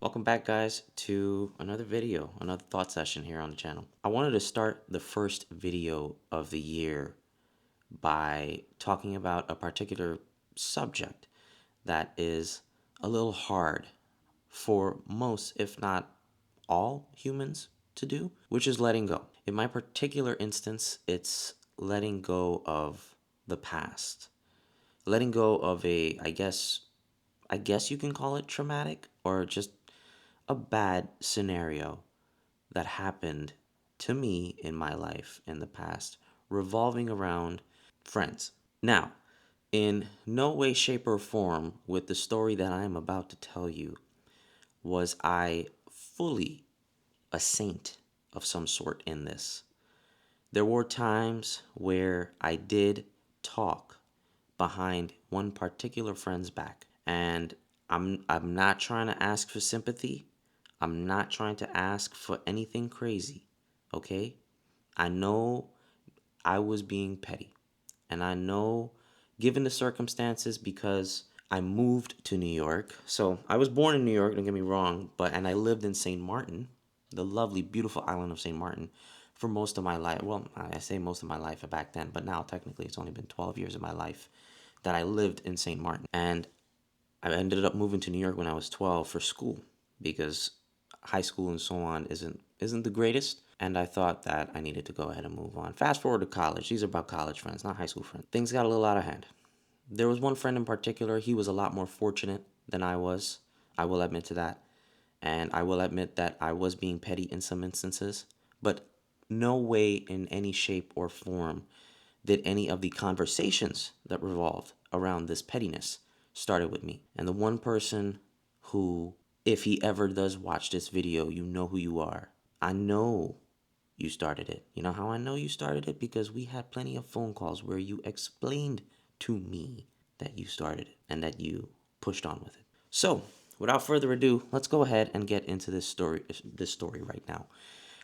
Welcome back, guys, to another video, another thought session here on the channel. I wanted to start the first video of the year by talking about a particular subject that is a little hard for most, if not all, humans to do, which is letting go. In my particular instance, it's letting go of the past, letting go of I guess you can call it traumatic or just a bad scenario that happened to me in my life in the past, revolving around friends. Now, in no way, shape, or form with the story that I am about to tell you was I fully a saint of some sort in this. There were times where I did talk behind one particular friend's back. And I'm not trying to ask for sympathy. I'm not trying to ask for anything crazy. Okay? I know I was being petty. And I know, given the circumstances, because I moved to New York. So I was born in New York, don't get me wrong, and I lived in St. Martin, the lovely, beautiful island of St. Martin, for most of my life. Well, I say most of my life back then, but now technically it's only been 12 years of my life that I lived in St. Martin. And I ended up moving to New York when I was 12 for school because high school and so on isn't the greatest. And I thought that I needed to go ahead and move on. Fast forward to college. These are about college friends, not high school friends. Things got a little out of hand. There was one friend in particular. He was a lot more fortunate than I was. I will admit to that. And I will admit that I was being petty in some instances. But no way in any shape or form did any of the conversations that revolved around this pettiness started with me. And the one person who, if he ever does watch this video, you know who you are. I know you started it. You know how I know you started it? Because we had plenty of phone calls where you explained to me that you started it and that you pushed on with it. So, without further ado, let's go ahead and get into this story right now.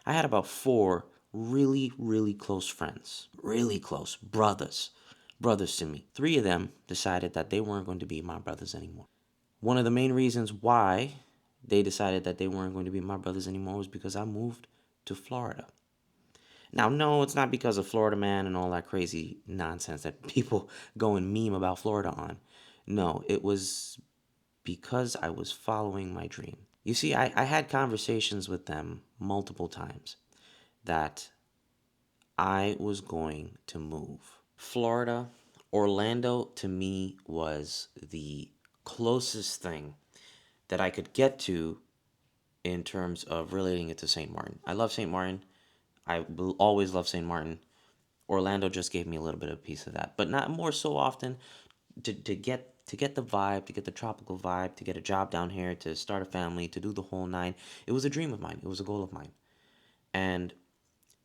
I had about four really, really close friends, really close brothers to me. Three of them decided that they weren't going to be my brothers anymore. One of the main reasons why they decided that they weren't going to be my brothers anymore was because I moved to Florida. Now, no, it's not because of Florida Man and all that crazy nonsense that people go and meme about Florida on. No, it was because I was following my dream. You see, I had conversations with them multiple times that I was going to move. Florida, Orlando to me was the closest thing that I could get to in terms of relating it to St. Martin. I love St. Martin. I will always love St. Martin. Orlando just gave me a little bit of a piece of that, but not more so often to get the vibe, to get the tropical vibe, to get a job down here, to start a family, to do the whole nine. It was a dream of mine. It was a goal of mine. And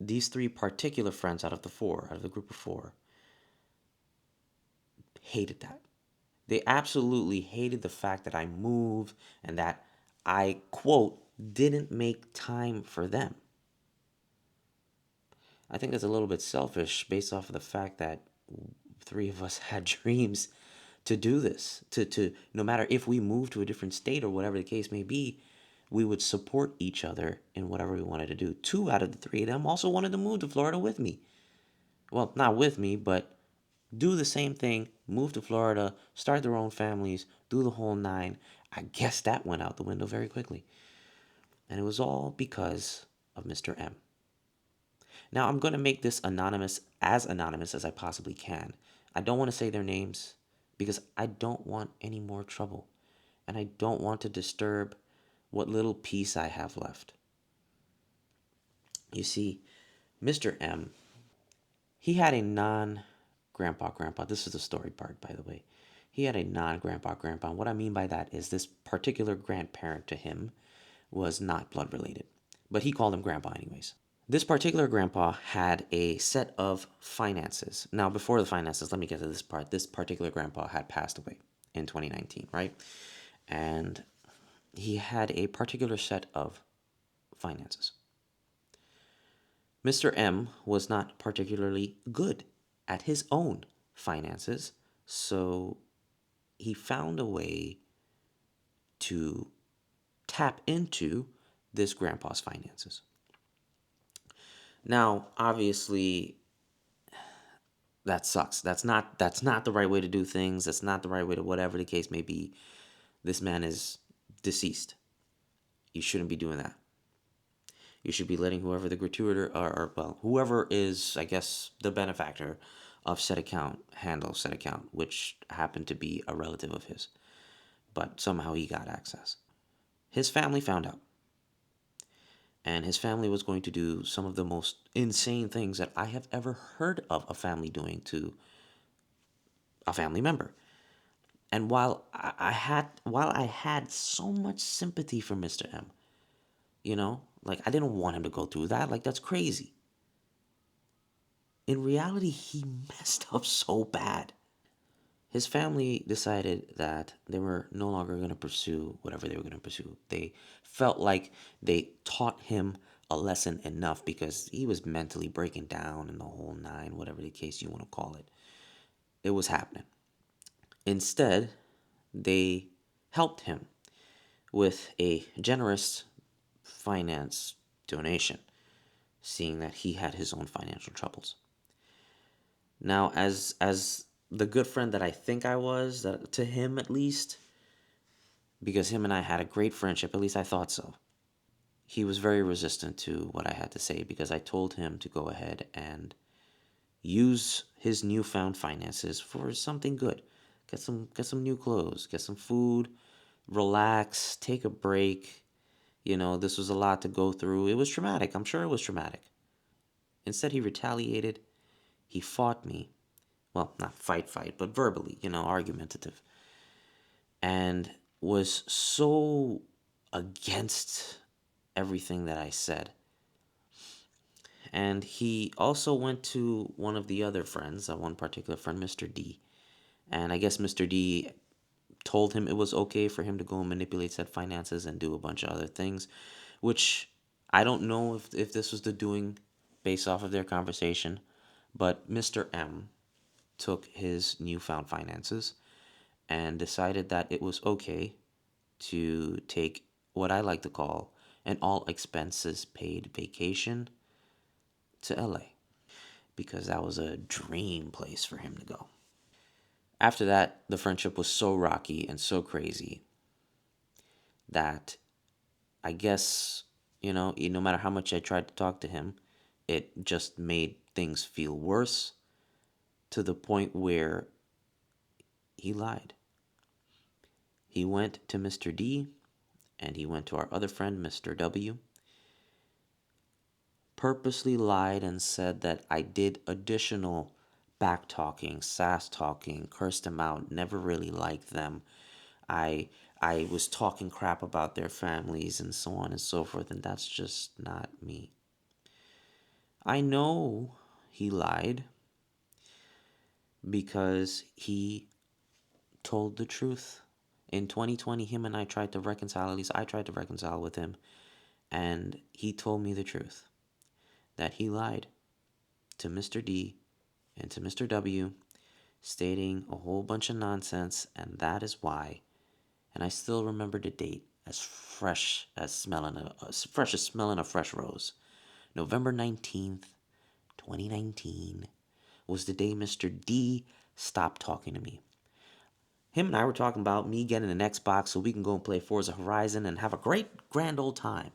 these three particular friends out of the four, out of the group of four, hated that. They absolutely hated the fact that I moved and that I, quote, didn't make time for them. I think that's a little bit selfish based off of the fact that three of us had dreams to do this. To no matter if we moved to a different state or whatever the case may be, we would support each other in whatever we wanted to do. Two out of the three of them also wanted to move to Florida with me. Well, not with me, but do the same thing, move to Florida, start their own families, do the whole nine. I guess that went out the window very quickly. And it was all because of Mr. M. Now, I'm going to make this anonymous as I possibly can. I don't want to say their names because I don't want any more trouble. And I don't want to disturb what little peace I have left. You see, Mr. M, he had a non grandpa. This is the story part, by the way. He had a non grandpa. And what I mean by that is this particular grandparent to him was not blood related, but he called him grandpa anyways. This particular grandpa had a set of finances. Now, before the finances, let me get to this part. This particular grandpa had passed away in 2019, right? And he had a particular set of finances. Mr. M was not particularly good at his own finances, so he found a way to tap into this grandpa's finances. Now, obviously, that sucks. That's not the right way to do things. That's not the right way to whatever the case may be. This man is deceased. You shouldn't be doing that. You should be letting whoever the gratuitor or well, whoever is, I guess, the benefactor of said account handle said account, which happened to be a relative of his. But somehow he got access. His family found out, and his family was going to do some of the most insane things that I have ever heard of a family doing to a family member. And while I had so much sympathy for Mr. M, like I didn't want him to go through that. Like that's crazy. In reality, he messed up so bad. His family decided that they were no longer going to pursue whatever they were going to pursue. They felt like they taught him a lesson enough because he was mentally breaking down and the whole nine, whatever the case you want to call it. It was happening. Instead, they helped him with a generous finance donation, seeing that he had his own financial troubles. Now, as the good friend that I think I was, that to him at least, because him and I had a great friendship, at least I thought so. He was very resistant to what I had to say because I told him to go ahead and use his newfound finances for something good. Get some new clothes, get some food, relax, take a break. This was a lot to go through. It was traumatic. I'm sure it was traumatic. Instead, he retaliated. He fought me. Well, not fight, but verbally, argumentative. And was so against everything that I said. And he also went to one of the other friends, one particular friend, Mr. D. And I guess Mr. D told him it was okay for him to go and manipulate said finances and do a bunch of other things, which I don't know if this was the doing based off of their conversation, but Mr. M took his newfound finances and decided that it was okay to take what I like to call an all expenses paid vacation to LA because that was a dream place for him to go. After that, the friendship was so rocky and so crazy that I guess, no matter how much I tried to talk to him, it just made things feel worse to the point where he lied. He went to Mr. D and he went to our other friend, Mr. W, purposely lied and said that I did additional back talking, sass talking, cursed them out, never really liked them. I I was talking crap about their families and so on and so forth, and that's just not me. I know he lied because he told the truth. In 2020, him and I tried to reconcile, at least I tried to reconcile with him, and he told me the truth that he lied to Mr. D and to Mr. W, stating a whole bunch of nonsense, and that is why. And I still remember the date as fresh as smelling a fresh rose. November 19th, 2019 was the day Mr. D stopped talking to me. Him and I were talking about me getting an Xbox so we can go and play Forza Horizon and have a great grand old time.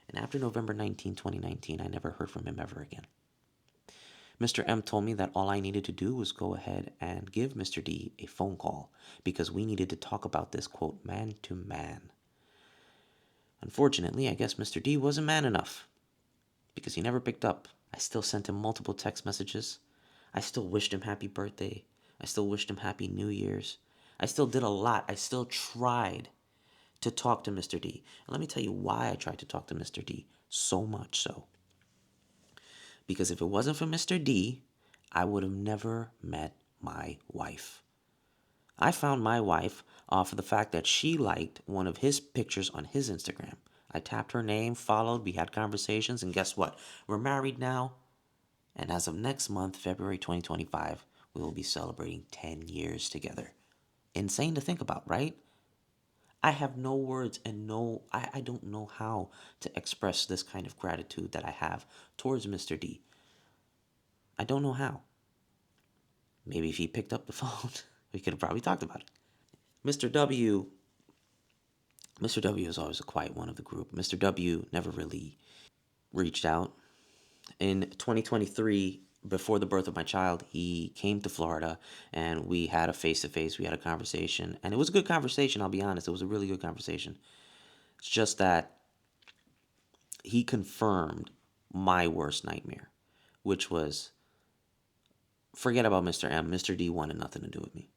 And after November 19th, 2019, I never heard from him ever again. Mr. M told me that all I needed to do was go ahead and give Mr. D a phone call because we needed to talk about this, quote, man to man. Unfortunately, I guess Mr. D wasn't man enough because he never picked up. I still sent him multiple text messages. I still wished him happy birthday. I still wished him happy New Year's. I still did a lot. I still tried to talk to Mr. D. And let me tell you why I tried to talk to Mr. D so much so. Because if it wasn't for Mr. D, I would have never met my wife. I found my wife off of the fact that she liked one of his pictures on his Instagram. I tapped her name, followed, we had conversations, and guess what? We're married now. And as of next month, February 2025, we will be celebrating 10 years together. Insane to think about, right? I have no words and I don't know how to express this kind of gratitude that I have towards Mr. D. I don't know how. Maybe if he picked up the phone, we could have probably talked about it. Mr. W. Mr. W is always a quiet one of the group. Mr. W never really reached out. In 2023, before the birth of my child, he came to Florida and we had a face to face. We had a conversation, and it was a good conversation. I'll be honest, it was a really good conversation. It's just that he confirmed my worst nightmare, which was forget about Mr. M. Mr. D wanted nothing to do with me.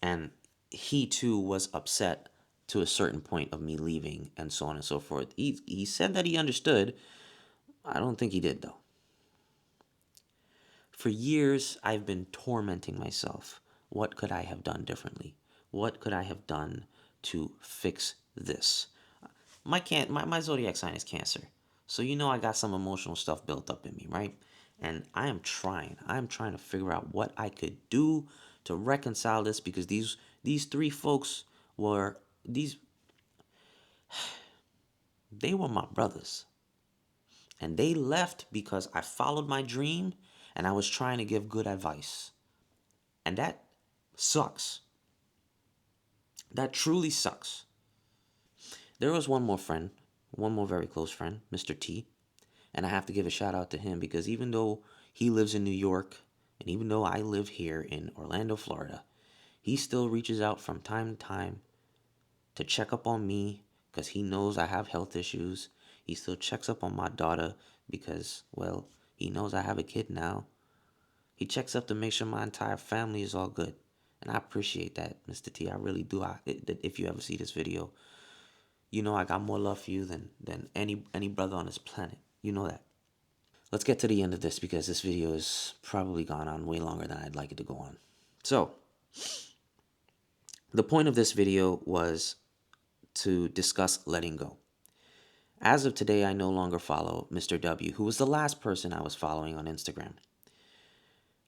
And he too was upset to a certain point of me leaving and so on and so forth. He said that he understood. I don't think he did, though. For years, I've been tormenting myself. What could I have done differently? What could I have done to fix this? My zodiac sign is Cancer. So you know I got some emotional stuff built up in me, right? And I am trying. I'm trying to figure out what I could do to reconcile this because these three folks were these they were my brothers. And they left because I followed my dream and I was trying to give good advice. And that sucks. That truly sucks. There was one more friend, one more very close friend, Mr. T. And I have to give a shout out to him because even though he lives in New York and even though I live here in Orlando, Florida, he still reaches out from time to time to check up on me because he knows I have health issues. He still checks up on my daughter because, well, he knows I have a kid now. He checks up to make sure my entire family is all good. And I appreciate that, Mr. T. I really do. If you ever see this video, you know I got more love for you than any brother on this planet. You know that. Let's get to the end of this because this video is probably gone on way longer than I'd like it to go on. So, the point of this video was to discuss letting go. As of today, I no longer follow Mr. W, who was the last person I was following on Instagram.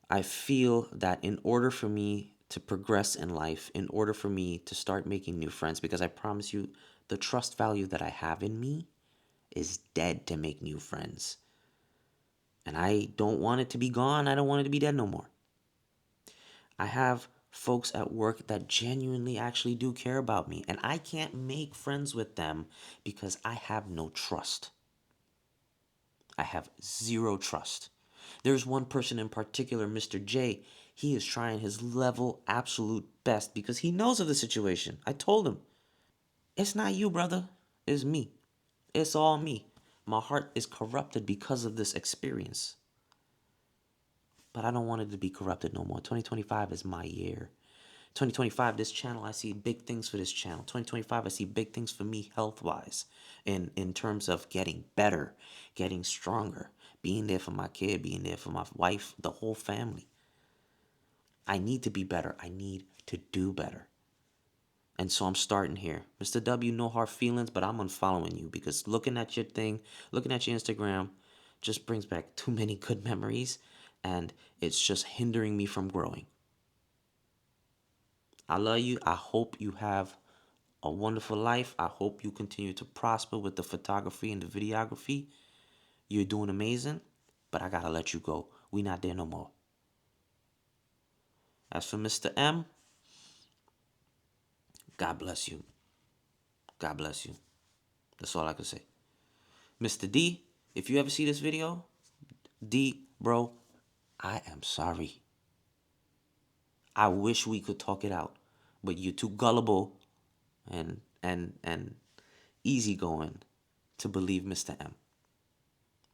I feel that in order for me to progress in life, in order for me to start making new friends, because I promise you, the trust value that I have in me is dead to make new friends. And I don't want it to be gone. I don't want it to be dead no more. I have folks at work that genuinely actually do care about me, and I can't make friends with them because I have no trust. I have zero trust. There's one person in particular, Mr. J. He is trying his level absolute best because he knows of the situation. I told him, it's not you, brother. It's me. It's all me. My heart is corrupted because of this experience. But I don't want it to be corrupted no more. 2025 is my year. 2025, this channel, I see big things for this channel. 2025, I see big things for me health-wise in terms of getting better, getting stronger, being there for my kid, being there for my wife, the whole family. I need to be better. I need to do better. And so I'm starting here. Mr. W, no hard feelings, but I'm unfollowing you because looking at your thing, looking at your Instagram just brings back too many good memories and it's just hindering me from growing. I love you. I hope you have a wonderful life. I hope you continue to prosper with the photography and the videography. You're doing amazing, but I gotta let you go. We not there no more. As for Mr. M, God bless you. God bless you. That's all I can say. Mr. D, if you ever see this video, D, bro, I am sorry. I wish we could talk it out, but you're too gullible and easygoing to believe Mr. M.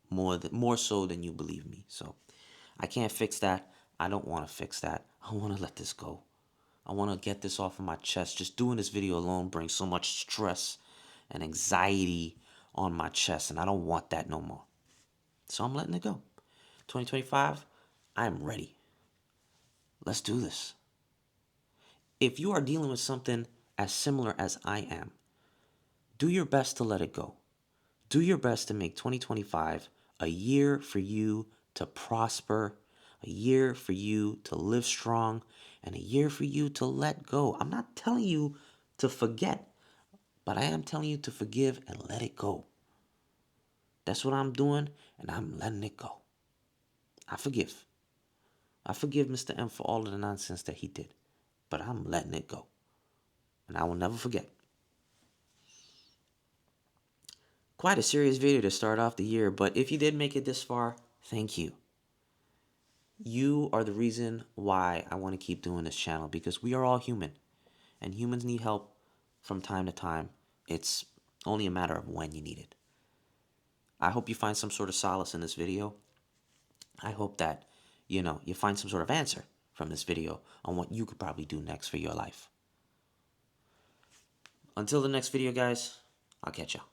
More so than you believe me. So I can't fix that. I don't want to fix that. I want to let this go. I want to get this off of my chest. Just doing this video alone brings so much stress and anxiety on my chest, and I don't want that no more. So I'm letting it go. 2025, I am ready. Let's do this. If you are dealing with something as similar as I am, do your best to let it go. Do your best to make 2025 a year for you to prosper, a year for you to live strong, and a year for you to let go. I'm not telling you to forget. But I am telling you to forgive and let it go. That's what I'm doing, and I'm letting it go. I forgive. I forgive Mr. M for all of the nonsense that he did, but I'm letting it go, and I will never forget. Quite a serious video to start off the year, but if you did make it this far, thank you. You are the reason why I want to keep doing this channel, because we are all human, and humans need help from time to time. It's only a matter of when you need it. I hope you find some sort of solace in this video. I hope that, you find some sort of answer from this video on what you could probably do next for your life. Until the next video, guys, I'll catch ya.